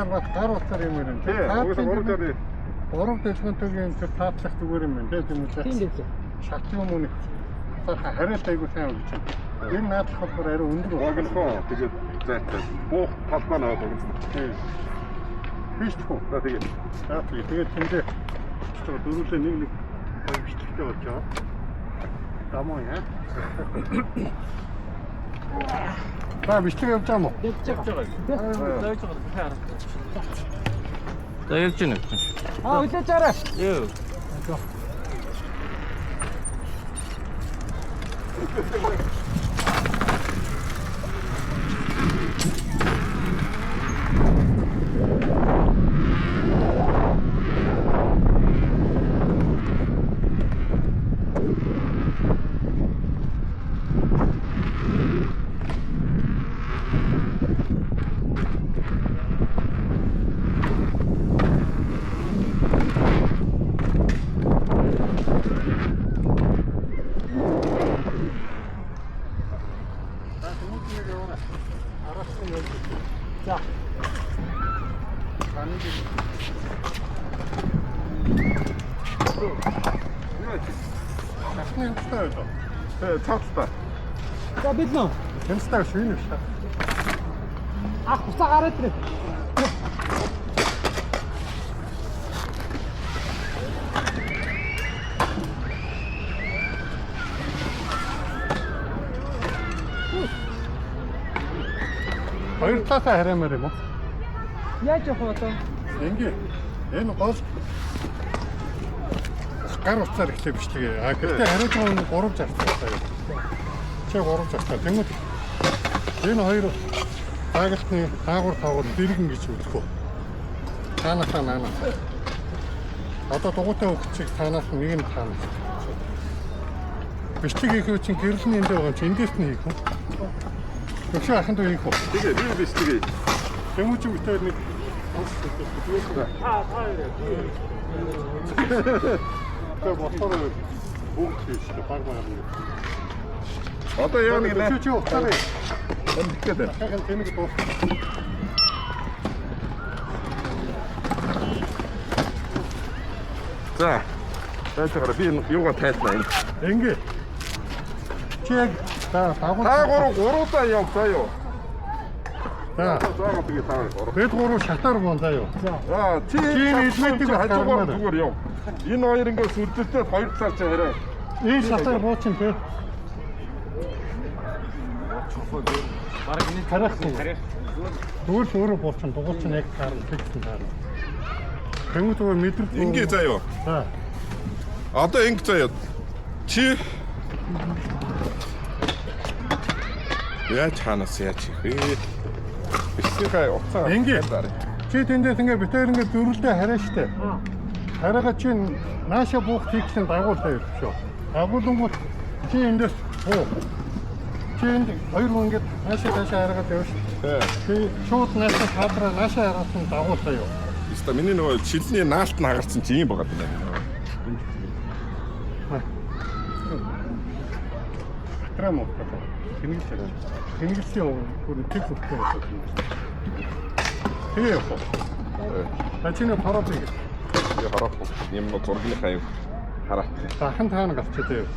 Гар утгаар юм байна. Гурав дэлгэнтөгийн тэр таатлах зүгээр юм байна. Тийм үү? Тийм дээ. Шалтгаан юм уу? Хариалт айгуу сайн гэж байна. Энэ наадлах болохоор арай өндөр боглохоо. Тэгээд зайтай. Буух талбай нөө боглосон. Тийм. Бишгүй. Тэгээд тэндээ дөрүлээ нэг бичлэгтэй болж байгаа. Дамоо яа. Та бичлэг явж байгаа мó? Явж байгаа. За явж байна. Үлээж арай. Йоо. 자. Цааталтаа. За бид нөө. Хэмстэй шүүнэ шүү. Буцаа гараад ирээ. Хоёр талаасаа хараамаар юм уу? Яаж явах вэ одоо? Ингээ. Энэ гол гар утсаар ихлэ бичлэгээ. Гэхдээ хариуж байгаа нь 360 таа. Чи 360 таа. Тэнгүүд энэ хоёр таагалтны таагуур дэргэн гэж үзэхөө. Таанасаа наанаас. Одоо дугуйтай өгчийг таанаас нэг нь таанаас. Бичлэг хийх чинь гэрлэн энд байгаа чи эндээс нь хийх үү? Өчигдөр аханд хийх үү? Тэгээ би бичлэгээ. Тэнгүүд чи үтэй нэг Тэ мотор бүгд хийш багмаар юм. Одоо яа нэг нэ. Чи утаарай. Эндгээд байна. Хахан тэнэг дуус. За. Тайлбараа би юугаа тайлбараа. Ингээ. Чи яг таагуур гуруулаа яв заяа. За. Заагаа тэгээ таагаар. Бид гурав шатаар гон заяа. Аа чи нийлмэдэг хажуугаар зүгээр яв. Энэ хоёр ингээд сүлдэлтэй хоёр талаар чи хараа. Энэ шатаар буучин те. Бараг энэ Харахгүй. Зүгээр өөрөө буучин дугуйч нь яг таарна тэгсэн таарна. Тэнгүүд өөр мэдрэг Ингээ заяа. За. Одоо ингэ заяа. Чи яа чанаас яач их вэ? Бисгийнхаа уцаа. Ингээ. Чи тэндээс ингээ битээр ингээ дөрүлдээ хараа штэ. Хараагаа чи нааша буух тэгсэн дагуултай явах шүү. Дагуулангууд чи эндээс буу. Чи энд хоёр хүн ингээ нааша хараагаад явах шүү. Чи шууд нааша хадраа нааша хараасан дагуултай юу. Яста миний нөгөө шилний наалт нь хагарсан чи юм байгаа юм. Трам уу. Тэнгэлсэн бүр тэг хөттэй байсан. Тэгээ явах. Ачинаа парапиг. Тэгээ харахгүй. Юм нь зургийн хаяг хараад. Дахин таана галчтай юу.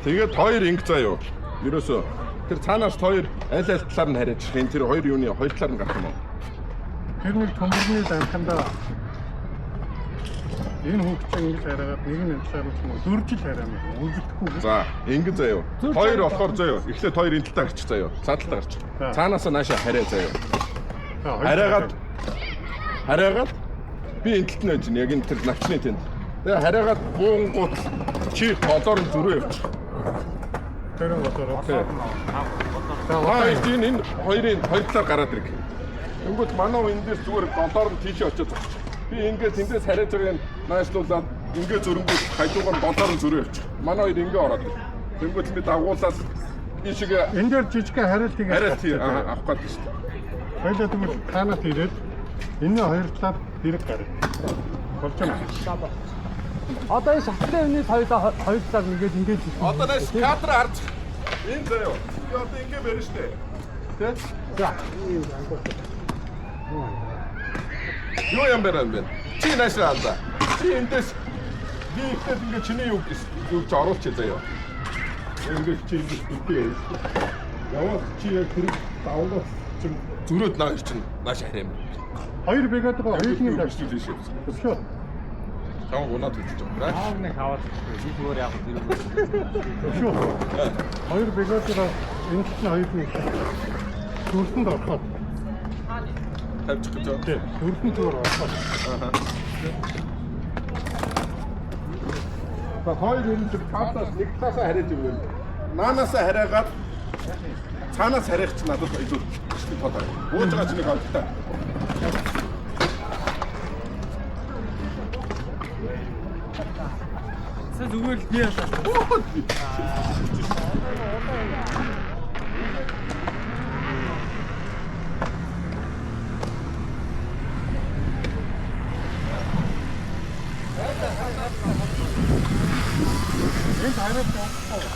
Тэгээд хоёр инг заяа. Ерөөсөө тэр цаанаас хоёр аль талаар нь хариж ирэх. Тэр хоёр юуны хоёр талаар нь гарах юм уу? Тэр нэг төмөрний данхандаа энэ хүүхдийн ингэж хараагаад нэг нь талаар нь дөрвж л хараа юм. Үлдэхгүй. За, ингэ заяа. Хоёр болохоор заяа. Эхлээд хоёр энэ талаа гарчих заяа. Цаа талаа гарчих. Цаанаас нь наашаа хараа заяа. Хараагаад би энэ талд нь байж яг энэ тэр навчны тэнд. Тэгээ хараагаад буунгууд чи голоор нь зөрөө явчих. Тэр голоор. Энэ хоёрын хоёр талаар гараад ирэх. Тэнгүүд манай эндээс зүгээр голоор нь тийш очиж байгаа. Би ингээд тэндээс хараад байгаа нь наашлуулаад ингээд зөрөнгөд хажуугаар голоор нь зөрөө явчих. Манай хоёр ингээд ороод. Тэнгүүд би дагуулаад ийшээ энэ дээр жижигхэн хариултыг авах гэдэг шүү дээ. Хоёлаа тэгвэл таанаас ирээд энэ хоёр талаар дэрэг гарыг. Болж байна. Одоо энэ шатлын өмнөд хоёр талаар ингээд Одоо нэс кадр харж. Энэ заяа. Би одоо ингээд барина шүү дээ. Тэ? За. Юу юм бэ? Чи наашаа алдаа. Чи эндээс би ихтэй ингэ чиний юу ч оруулчих заяа. Ингэ чи үгүй. Яваа чи яг тэр давлаа чинь зүрөөд наа чинь нааш хараа юм. Хоёр бригадагаа хоёулын тавьчихлээ шээ. Төвшөө. Чамаг унаад үзэж байгаа. Аав нэг хаваад би зүгээр яг тэр Төвшөө. Хоёр бригадагаа энэ чинь хоёулын төрсөнд ороход. Тавьчих гэж байна. Тийм. Төрсөнд зүгээр ороход. Та хоёр юм чинь тавтаас нэг талаасаа хариж өгвөл. Наанаасаа хараагаад цаанаас харих чинь надад илүү тод. Бууж байгаа чинь нэг авдаа. зүгээр л яа. Энэ хайраа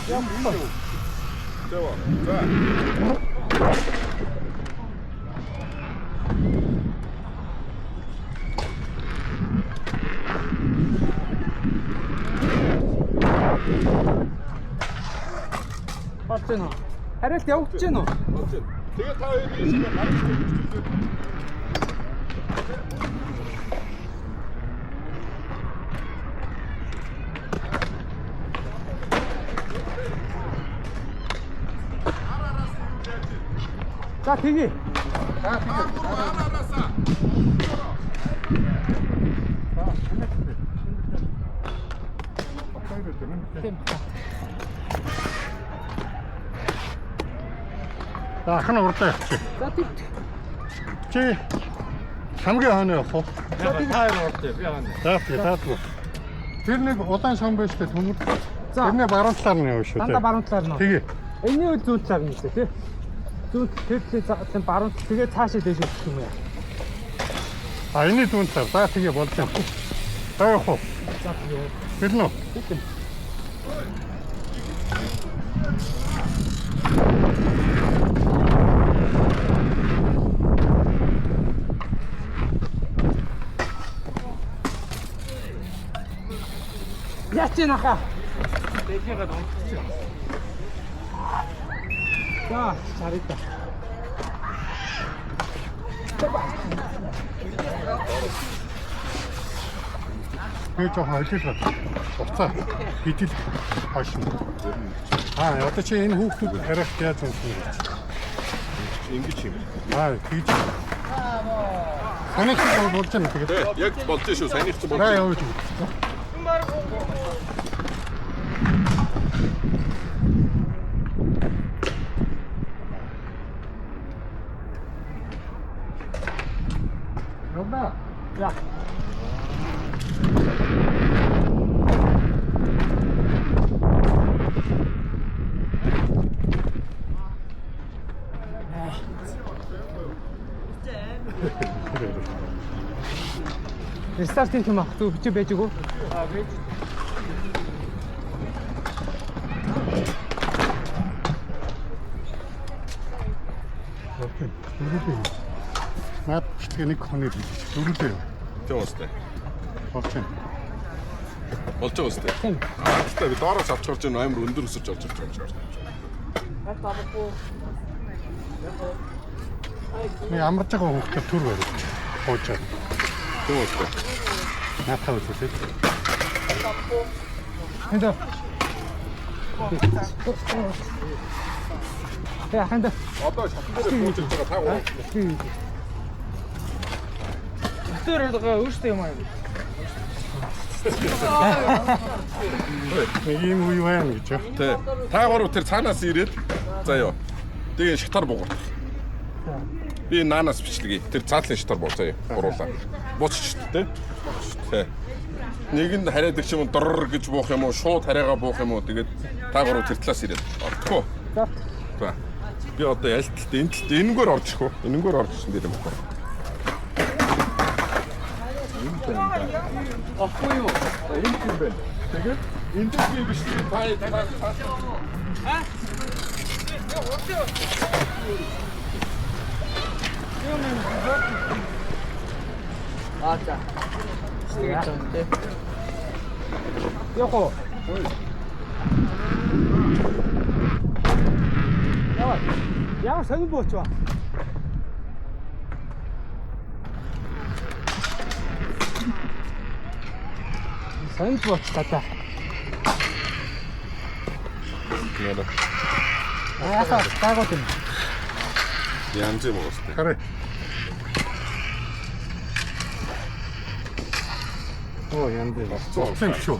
юм уу? Зөө. За. Батэн уу? Харилт явагдаж гэнэ үү? Тэгээ та хоёрын шиг гарч ирж байна. За тэгье. За ахна урдаа явчих. За тэг. Чи хамгийн хойно явах уу? Тайр ортой би яана. Заахгүй. Тэр нэг удаан сан байж тээ төмөр. За. Тэрний баруун талаар нь явна шүү Дандаа баруун талаар нь. Тэгээ. Энэний үл зүүн талаар нь шүү тий. Зүүн тэр баруун тэгээ цаашаа дэше гэх юм яа. А энэ зүүн талаар. За тэгээ болж юм. За явах уу? За тэгээ. Бэлнэ. Яач наха. Тэжээгээд унтчих. За чарита. Би жоо хойлол. Уцаа. Бидэл хойшин. Одоо чи энэ хүүхдүүд арайх яаж юм бэ? Ингэж юм. Тэгж. Санийх болж байна тэгээд. Яг болж шүү. Санийх ч болж. Явж. Явна. Я. Рестартын юм ах зүг чи байж гоо. Байж. Окей. Наад бичлэг нэг хоног дөрүлээ. Тийм үстэй. Болж байна. Болж байгаа үстэй. Тийм. Гэхдээ би доороос авч гарч байгаа амар өндөр өсөж авч гарч байгаа. Ми амарч байгаа хүүхдээ төр барь. Хоочоо. Тийм үстэй. Наатаа үзээ. Энд. Я ханд. Одоо шатн дээр бууж байгаа таа. Тэр өөртөө юм аа. Нэг юм уу юм гэж. Тэ. Та гурав тэр цаанаас ирээд заяа. Тэгээ шатар буугах. Би наанаас бичлэгээ. Тэр цаатлын шатар буу заяа. Гуруулаа. Буучих шүү дээ. Тэ. Нэгэнд хараад их юм дор гэж буух юм уу? Шууд хараагаа буух юм уу? Тэгээд та гурав тэр талаас ирээд. Ордохгүй. За. Би одоо ялталт энэгээр орж ирэх үү? Энэгээр орж ирсэн дээр юм байна. Ахгүй юу? Энэ юм байна. Тэгээд энэ дээр биш та. Аа? Аа за. Стейж онтэй. Яхоо. Яа сонир бооч ба. Сонир бооч тата. Яа. Яасаа таагаад юм. Янз юм уу? Хараа. Оо янз. Зогсон шүү.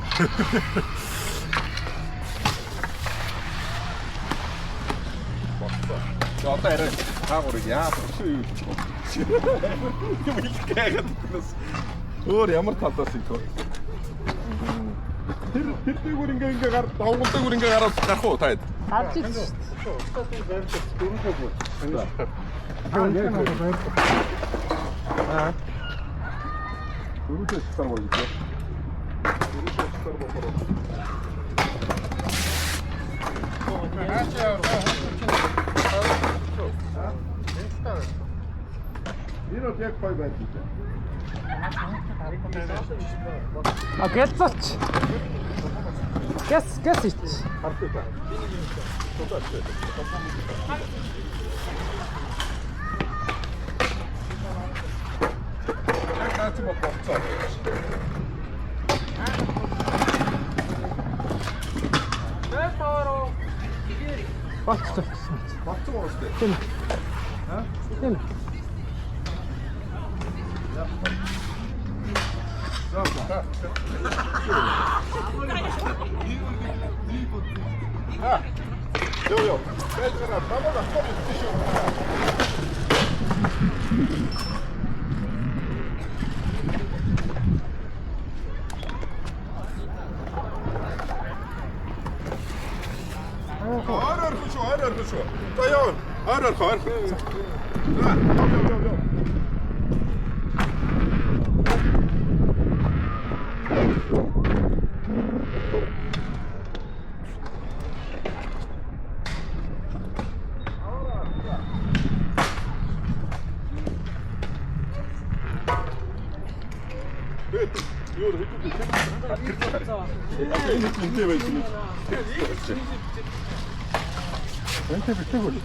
За одоо арай таагуурыг яа шүү юу ч юм илгээгээд бас өөр ямар талаас юм бэ? Тэр дээгүүр ингээ гар давгал дээгүүр ингээ гарах уу таад? Харж ич. Дөрөвдөө стар бол гэж. Дөрөвдөө стар болоо. Нэр яг бай байдаг. А гэлцоч. Гэс ич. Наач mo болцоо. Болцоо. Болцоо уустай. Тийм. Тийм. Ёо. Бэлгэрэ бабаа шүү. Араар шүү. Таяа. Араар. Яа. Энтэй битгүүл.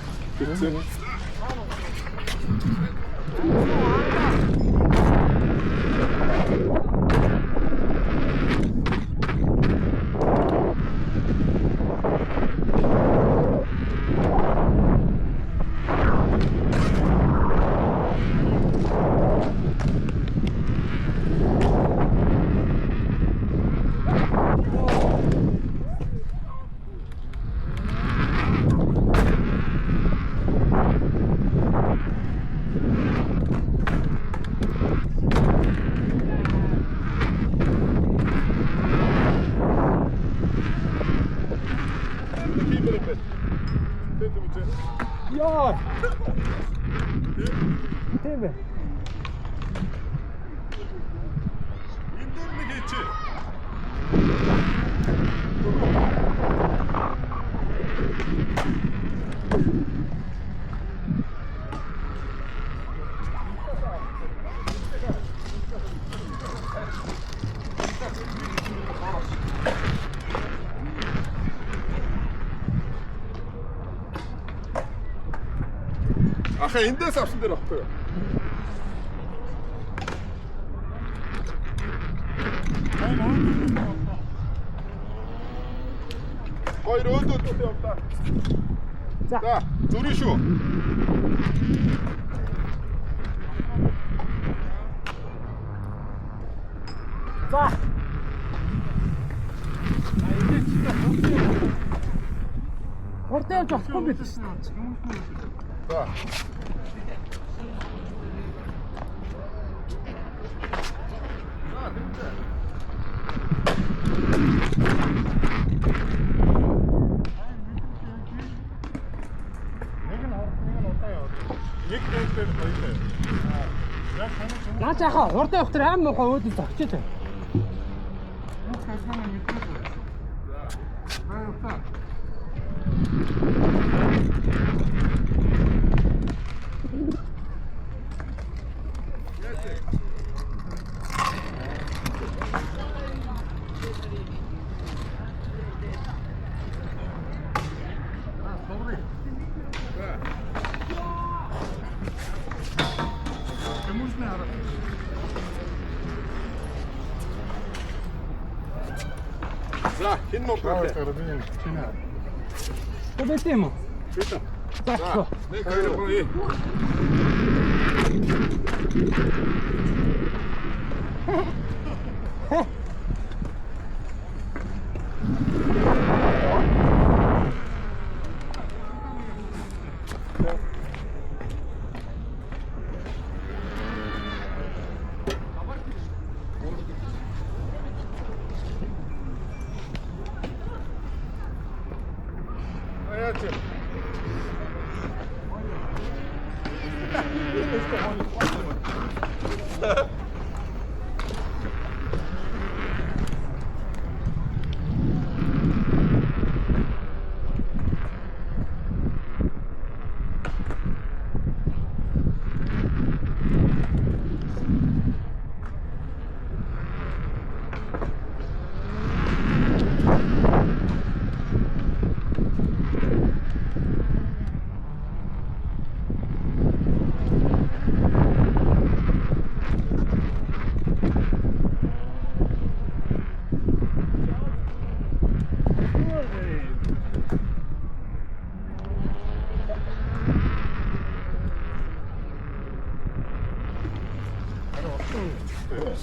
Яа. Тийм ээ. Эндэр нэг хийчих. Ахаа эндээс авсан дээр авахгүй юу? Хоёр өөдөө явлаа. За, зүрх шүү. За. Хурдан явж болохгүй бид шүү дээ. За. Наач яхаа хурдан явах тэр аим муухай өөдөө зогчтой. За, хин нуур гэх. Чинаа. Тэбэт юм уу? Бид. За. Нэг хоёр гоё. Аяач.